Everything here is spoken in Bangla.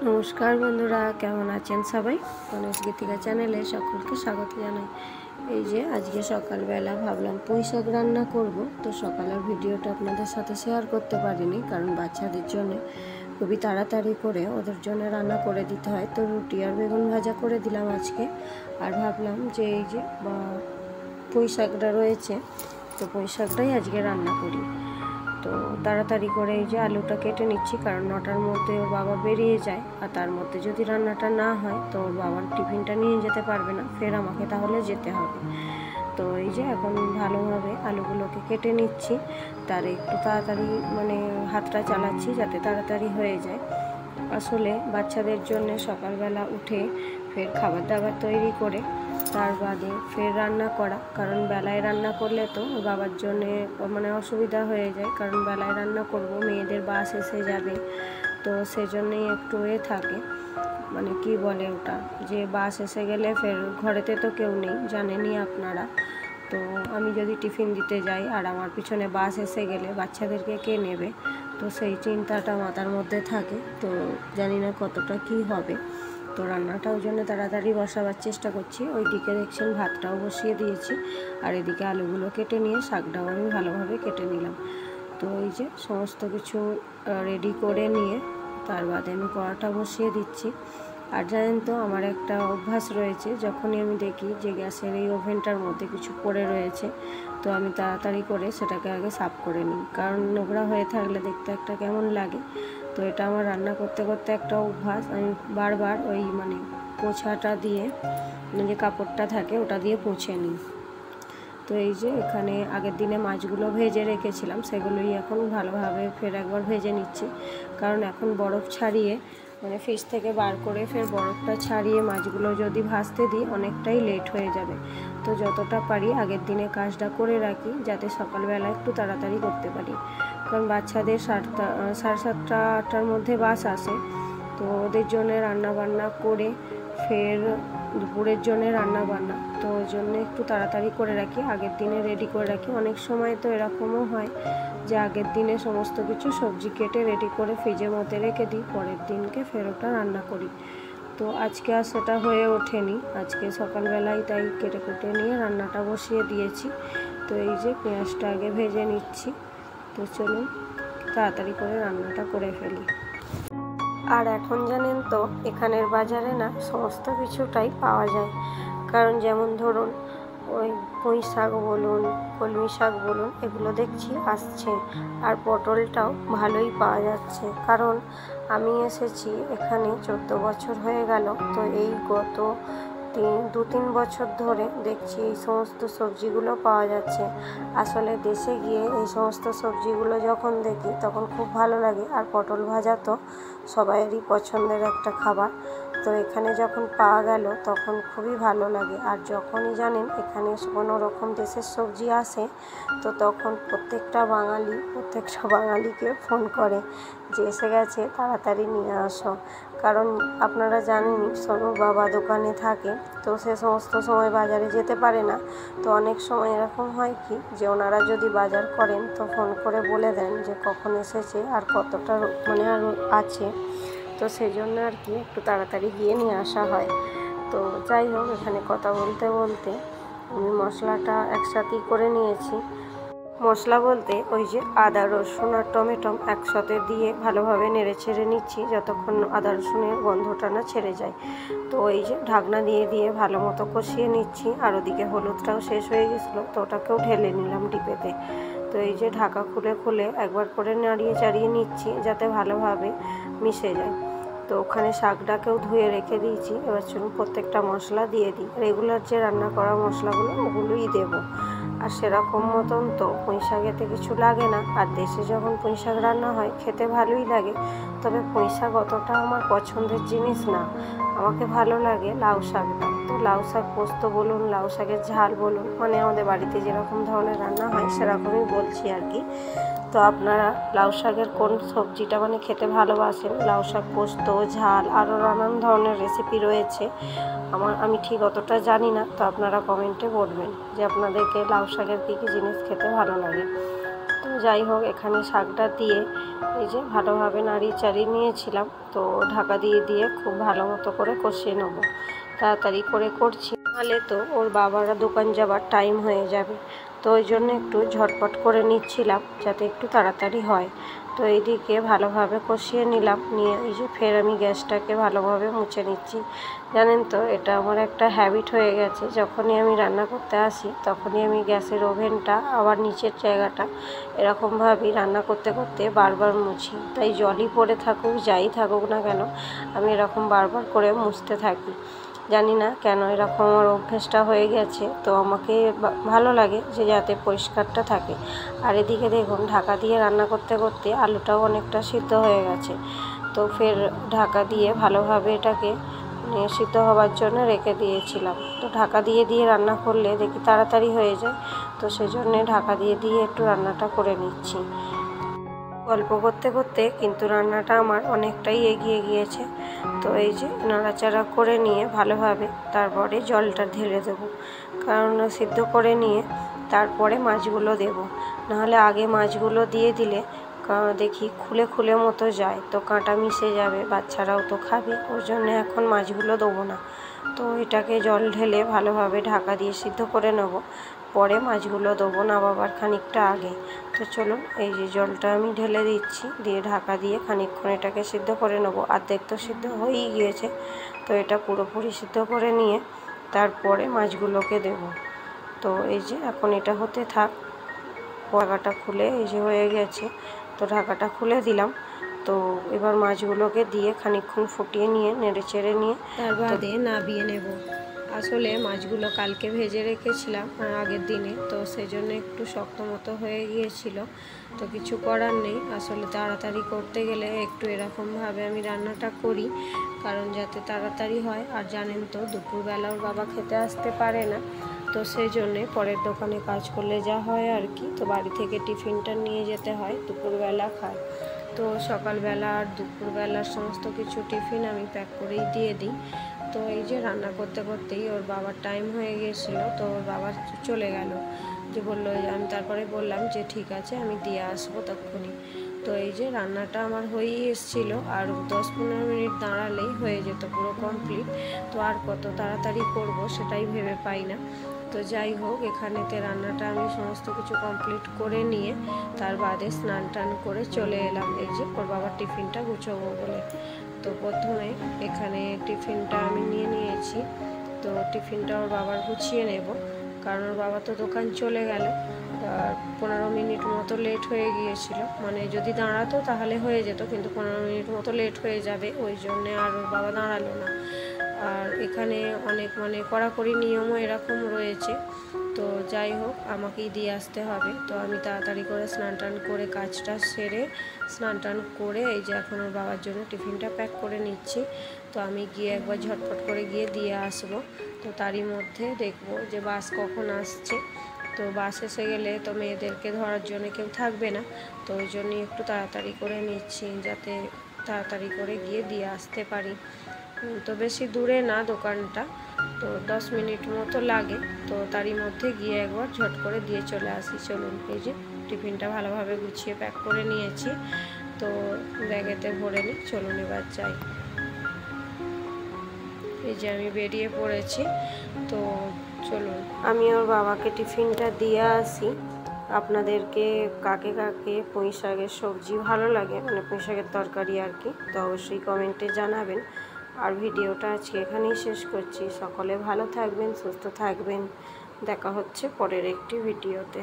নমস্কার বন্ধুরা, কেমন আছেন সবাই? গণেশ গীতিকা চ্যানেলে সকলকে স্বাগত জানাই। এই যে আজকে সকালবেলা ভাবলাম পুঁই শাক রান্না করব, তো সকালের ভিডিওটা আপনাদের সাথে শেয়ার করতে পারিনি, কারণ বাচ্চাদের জন্য খুবই তাড়াতাড়ি করে ওদের জন্য রান্না করে দিতে হয়। তো রুটি আর বেগুন ভাজা করে দিলাম আজকে। আর ভাবলাম যে এই যে পুঁই শাকটা রয়েছে, তো পুঁই শাকটাই আজকে রান্না করি। তো তাড়াতাড়ি করে এই যে আলুটা কেটে নিচ্ছি, কারণ 9টার মধ্যে ওর বাবা বেরিয়ে যায়, আর তার মধ্যে যদি রান্নাটা না হয় তো ওর বাবার টিফিনটা নিয়ে যেতে পারবে না, ফের আমাকে তাহলে যেতে হবে। তো এই যে এখন ভালোভাবে আলুগুলোকে কেটে নিচ্ছি, তার একটু তাড়াতাড়ি হাতটা চালাচ্ছি যাতে তাড়াতাড়ি হয়ে যায়। আসলে বাচ্চাদের জন্য সকালবেলা উঠে ফের খাবার দাবার তৈরি করে তার বাদে ফের রান্না করা, কারণ বেলায় রান্না করলে তো বাবার জন্যে অসুবিধা হয়ে যায়, কারণ বেলায় রান্না করব, মেয়েদের বাস এসে যাবে, তো সেজন্যই একটু থাকে কি বলে ওটা, যে বাস এসে গেলে ফের ঘরেতে তো কেউ নেই, জানেনই আপনারা। তো আমি যদি টিফিন দিতে যাই আর আমার পিছনে বাস এসে গেলে বাচ্চাদেরকে কে নেবে, তো সেই চিন্তাটা মাথার মধ্যে থাকে। তো জানি না কতটা কি হবে। তো রান্নাটা ওই জন্য তাড়াতাড়ি বসাবার চেষ্টা করছি। ওইদিকে দেখছেন ভাতটাও বসিয়ে দিয়েছি, আর এদিকে আলুগুলো কেটে নিয়ে শাকটাও আমি ভালোভাবে কেটে নিলাম। তো এই যে সমস্ত কিছু রেডি করে নিয়ে তার বাদে আমি কড়াটা বসিয়ে দিচ্ছি। আর জানেন তো, আমার একটা অভ্যাস রয়েছে, যখনই আমি দেখি যে গ্যাসের এই ওভেনটার মধ্যে কিছু পড়ে রয়েছে, তো আমি তাড়াতাড়ি করে সেটাকে আগে সাফ করে নিই, কারণ নোংরা হয়ে থাকলে দেখতে একটা কেমন লাগে। তো এটা আমার রান্না করতে করতে একটা অভ্যাস, আমি বারবার ওই পোছাটা দিয়ে, যে কাপড়টা থাকে ওটা দিয়ে মুছে নিই। তো এই যে এখানে আগের দিনে মাছগুলো ভেজে রেখেছিলাম, সেগুলোই এখন ভালোভাবে ফের একবার ভেজে নিচ্ছি, কারণ এখন বরফ ছাড়িয়ে ফ্রিজ থেকে বার করে ফের বরফটা ছাড়িয়ে মাছগুলো যদি ভাজতে দিই অনেকটাই লেট হয়ে যাবে। তো যতটা পারি আগের দিনে কাজটা করে রাখি, যাতে সকালবেলা একটু তাড়াতাড়ি করতে পারি, কারণ বাচ্চাদের 7:30-8টার মধ্যে বাস আসে। তো ওদের জন্য রান্নাবান্না করে ফের দুপুরের জন্য রান্নাবান্না, তো ওই জন্য একটু তাড়াতাড়ি করে রাখি, আগের দিনে রেডি করে রাখি। অনেক সময় তো এরকমও হয় যে আগের দিনে সমস্ত কিছু সবজি কেটে রেডি করে ফ্রিজের মধ্যে রেখে দিই, পরের দিনকে ফের ওটা রান্না করি। তো আজকে আর সেটা হয়ে ওঠেনি, আজকে সকালবেলায় তাই কেটে কুটে নিয়ে রান্নাটা বসিয়ে দিয়েছি। তো এই যে পেঁয়াজটা আগে ভেজে নিচ্ছি। তো চলুন তাড়াতাড়ি করে রান্নাটা করে ফেলি। আর এখন জানেন তো, এখানের বাজারে না সমস্ত কিছুটাই পাওয়া যায়, কারণ যেমন ধরুন ওই পুঁই শাক বলুন, কলমি শাক বলুন, এগুলো দেখছি আসছে, আর পটলটাও ভালোই পাওয়া যাচ্ছে, কারণ আমি এসেছি এখানে 14 বছর হয়ে গেল। তো এই গত 2-3 বছর ধরে দেখছি এই সমস্ত সবজিগুলো পাওয়া যাচ্ছে। আসলে দেশে গিয়ে এই সমস্ত সবজিগুলো যখন দেখি তখন খুব ভালো লাগে, আর পটল ভাজা তো সবাইয়েরই পছন্দের একটা খাবার। তো এখানে যখন পাওয়া গেল তখন খুবই ভালো লাগে। আর যখনই জানেন এখানে কোনো রকম দেশের সবজি আসে, তো তখন প্রত্যেকটা বাঙালিকে ফোন করে যে এসে গেছে, তাড়াতাড়ি নিয়ে আসো। কারণ আপনারা জানেনই সোনুর বাবা দোকানে থাকে, তো সে সমস্ত সময় বাজারে যেতে পারে না। তো অনেক সময় এরকম হয় কি, যে ওনারা যদি বাজার করেন তো ফোন করে বলে দেন যে কখন এসেছে আর কতটা আর আছে। তো সেই জন্য আর কি একটু তাড়াতাড়ি গিয়ে নিয়ে আসা হয়। তো যাই হোক, এখানে কথা বলতে বলতে আমি মশলাটা একসাথেই করে নিয়েছি। মশলা বলতে ওই যে আদা, রসুন আর টমেটো একসাথে দিয়ে ভালোভাবে নেড়ে ছেড়ে নিচ্ছি, যতক্ষণ আদা রসুনের গন্ধটা না ছেড়ে যায়। তো এই যে ঢাকনা দিয়ে দিয়ে ভালো মতো কষিয়ে নিচ্ছি। আর ওদিকে হলুদটাও শেষ হয়ে গেছিলো, তো ওটাকেও ঢেলে নিলাম ডিপেতে। তো এই যে ঢাকা খুলে একবার করে নাড়িয়ে চাড়িয়ে নিচ্ছি, যাতে ভালোভাবে মিশে যায়। তো ওখানে শাকটাকেও ধুয়ে রেখে দিয়েছি। এবার চলুন প্রত্যেকটা মশলা দিয়ে দিই। রেগুলার যে রান্না করা মশলাগুলো ওগুলোই দেবো। আর সেরকম মতন তো পুঁই শাকেতে কিছু লাগে না, আর দেশে যখন পুঁই শাক রান্না হয় খেতে ভালোই লাগে। তবে পুঁই শাক অতটা আমার পছন্দের জিনিস না, আমাকে ভালো লাগে লাউ শাকটা। তো লাউ শাক পোস্ত বলুন, লাউ শাকের ঝাল বলুন, আমাদের বাড়িতে যেরকম ধরনের রান্না হয় সেরকমই বলছি আর কি। তো আপনারা লাউ শাকের কোন সবজিটা খেতে ভালোবাসেন? লাউ শাক পোস্ত, ঝাল, আরও নানান ধরনের রেসিপি রয়েছে, আমি ঠিক অতটা জানি না। তো আপনারা কমেন্টে বলবেন যে আপনাদেরকে লাউ শাকের কী কী জিনিস খেতে ভালো লাগে। তো যাই হোক, এখানে শাকটা দিয়ে এই যে ভালোভাবে নাড়িয়ে চাড়িয়ে নিয়েছিলাম। তো ঢাকা দিয়ে দিয়ে খুব ভালো মতো করে কষিয়ে নেব। তাড়াতাড়ি করে করছি, নাহলে তো ওর বাবারা দোকান যাবার টাইম হয়ে যাবে। তো ওই জন্য একটু ঝটপট করে নিচ্ছিলাম যাতে একটু তাড়াতাড়ি হয়। তো এইদিকে ভালোভাবে কষিয়ে নিলাম, নিয়ে এই যে ফের আমি গ্যাসটাকে ভালোভাবে মুছে নিচ্ছি। জানেন তো, এটা আমার একটা হ্যাবিট হয়ে গেছে, যখনই আমি রান্না করতে আসি তখনই আমি গ্যাসের ওভেনটা আবার নিচের জায়গাটা এরকমভাবেই রান্না করতে করতে বারবার মুছি। তাই জলই পড়ে থাকুক, যাই থাকুক না কেন, আমি এরকম বারবার করে মুছতে থাকি। জানি না কেন এরকম আমার অভ্যেসটা হয়ে গেছে। তো আমাকে ভালো লাগে যে যাতে পরিষ্কারটা থাকে। আর এদিকে দেখুন, ঢাকা দিয়ে রান্না করতে করতে আলুটাও অনেকটা সিদ্ধ হয়ে গেছে। তো ফের ঢাকা দিয়ে ভালোভাবে এটাকে সিদ্ধ হওয়ার জন্য রেখে দিয়েছিলাম। তো ঢাকা দিয়ে দিয়ে রান্না করলে দেখি তাড়াতাড়ি হয়ে যায়। তো সেজন্যে ঢাকা দিয়ে দিয়ে একটু রান্নাটা করে নিচ্ছি। গল্প করতে করতে কিন্তু রান্নাটা আমার অনেকটাই এগিয়ে গিয়েছে। তো এই যে নাড়াচাড়া করে নিয়ে ভালোভাবে তারপরে জলটা ঢেলে দেবো, কারণ সিদ্ধ করে নিয়ে তারপরে মাছগুলো দেব। নাহলে আগে মাছগুলো দিয়ে দিলে দেখি খুলে খুলে মতো যায়, তো কাঁটা মিশে যাবে, বাচ্চারাও তো খাবে। ওর জন্য এখন মাছগুলো দেবো না। তো এটাকে জল ঢেলে ভালোভাবে ঢাকা দিয়ে সিদ্ধ করে নেব, পরে মাছগুলো দেবো নামাবার খানিকটা আগে। তো চলুন, এই যে জলটা আমি ঢেলে দিচ্ছি, দিয়ে ঢাকা দিয়ে খানিকক্ষণ এটাকে সিদ্ধ করে নেবো। অর্ধেক তো সিদ্ধ হয়েই গিয়েছে। তো এটা পুরোপুরি সিদ্ধ করে নিয়ে তারপরে মাছগুলোকে দেব। তো এই যে এখন এটা হতে থাক। ঢাকাটা খুলে এই যে হয়ে গেছে, তো ঢাকাটা খুলে দিলাম। তো এবার মাছগুলোকে দিয়ে খানিকক্ষণ ফুটিয়ে নিয়ে নেড়ে চেড়ে নিয়ে তার বাদে নামিয়ে নেব। আসলে মাছগুলো কালকে ভেজে রেখেছিলাম আগের দিনে, তো সেজন্য একটু শক্ত মতো হয়ে গিয়েছিল। তো কিছু করার নেই, আসলে তাড়াতাড়ি করতে গেলে একটু এরকমভাবে আমি রান্নাটা করি, কারণ যাতে তাড়াতাড়ি হয়। আর জানেন তো, দুপুরবেলা ওর বাবা খেতে আসতে পারে না, তো সেই জন্যে পরের দোকানে কাজ করলে যা হয় আর কি, তো বাড়ি থেকে টিফিনটা নিয়ে যেতে হয়, দুপুরবেলা খায়। তো সকালবেলা আর দুপুরবেলার সমস্ত কিছু টিফিন আমি প্যাক করেই দিয়ে দিই। তো এই যে রান্না করতে করতেই ওর বাবার টাইম হয়ে গিয়েছিলো, তো ওর বাবা চলে গেল। যে বললো, আমি তারপরে বললাম যে ঠিক আছে, আমি দিয়ে আসবো তখনই। তো এই যে রান্নাটা আমার হয়েই এসেছিলো, আর 10-15 মিনিট দাঁড়ালেই হয়ে যেত পুরো কমপ্লিট। তো আর কত তাড়াতাড়ি করব সেটাই ভেবে পাই না। তো যাই হোক, এখানেতে রান্নাটা আমি সমস্ত কিছু কমপ্লিট করে নিয়ে তার বাদে স্নান টান করে চলে এলাম এই যে ওর বাবার টিফিনটা গুছোবো বলে। তো প্রথমে এখানে টিফিনটা আমি নিয়ে নিয়েছি। তো টিফিনটা ওর বাবার গুছিয়ে নেব, কারণ ওর বাবা তো দোকান চলে গেল। আর 15 মিনিট মতো লেট হয়ে গিয়েছিল, মানে যদি দাঁড়াতো তাহলে হয়ে যেত, কিন্তু 15 মিনিট মতো লেট হয়ে যাবে, ওই জন্যে আর ওর বাবা দাঁড়ালো না। আর এখানে অনেক কড়াকড়ি নিয়মও এরকম রয়েছে। তো যাই হোক, আমাকেই দিয়ে আসতে হবে। তো আমি তাড়াতাড়ি করে স্নান টান করে কাজটা সেরে স্নান টান করে এই যে এখন ওর বাবার জন্য টিফিনটা প্যাক করে নিচ্ছি। তো আমি গিয়ে একবার ঝটপট করে গিয়ে দিয়ে আসবো। তো তারই মধ্যে দেখবো যে বাস কখন আসছে। তো বাস এসে গেলে তো মেয়েদেরকে ধরার জন্য কেউ থাকবে না, তো ওই জন্যই একটু তাড়াতাড়ি করে নিচ্ছি, যাতে তাড়াতাড়ি করে গিয়ে দিয়ে আসতে পারি। তো বেশি দূরে না দোকানটা, তো 10 মিনিট মতো লাগে। তো তারই মধ্যে গিয়ে একবার ঝট করে দিয়ে চলে আসি। চলুন, এই যে টিফিনটা ভালোভাবে গুছিয়ে প্যাক করে নিয়েছি, তো ব্যাগেতে ভরে নিই। চলুন এবার যাই। এই যে আমি বেরিয়ে পড়েছি। তো চলুন, আমি ওর বাবাকে টিফিনটা দিয়ে আসি। আপনাদেরকে কাকে কাকে পুঁই শাকের সবজি ভালো লাগে, মানে পুঁই শাকের তরকারি আর কি, তো অবশ্যই কমেন্টে জানাবেন। আর ভিডিওটা আজকে এখানেই শেষ করছি। সকলে ভালো থাকবেন, সুস্থ থাকবেন। দেখা হচ্ছে পরের একটি ভিডিওতে।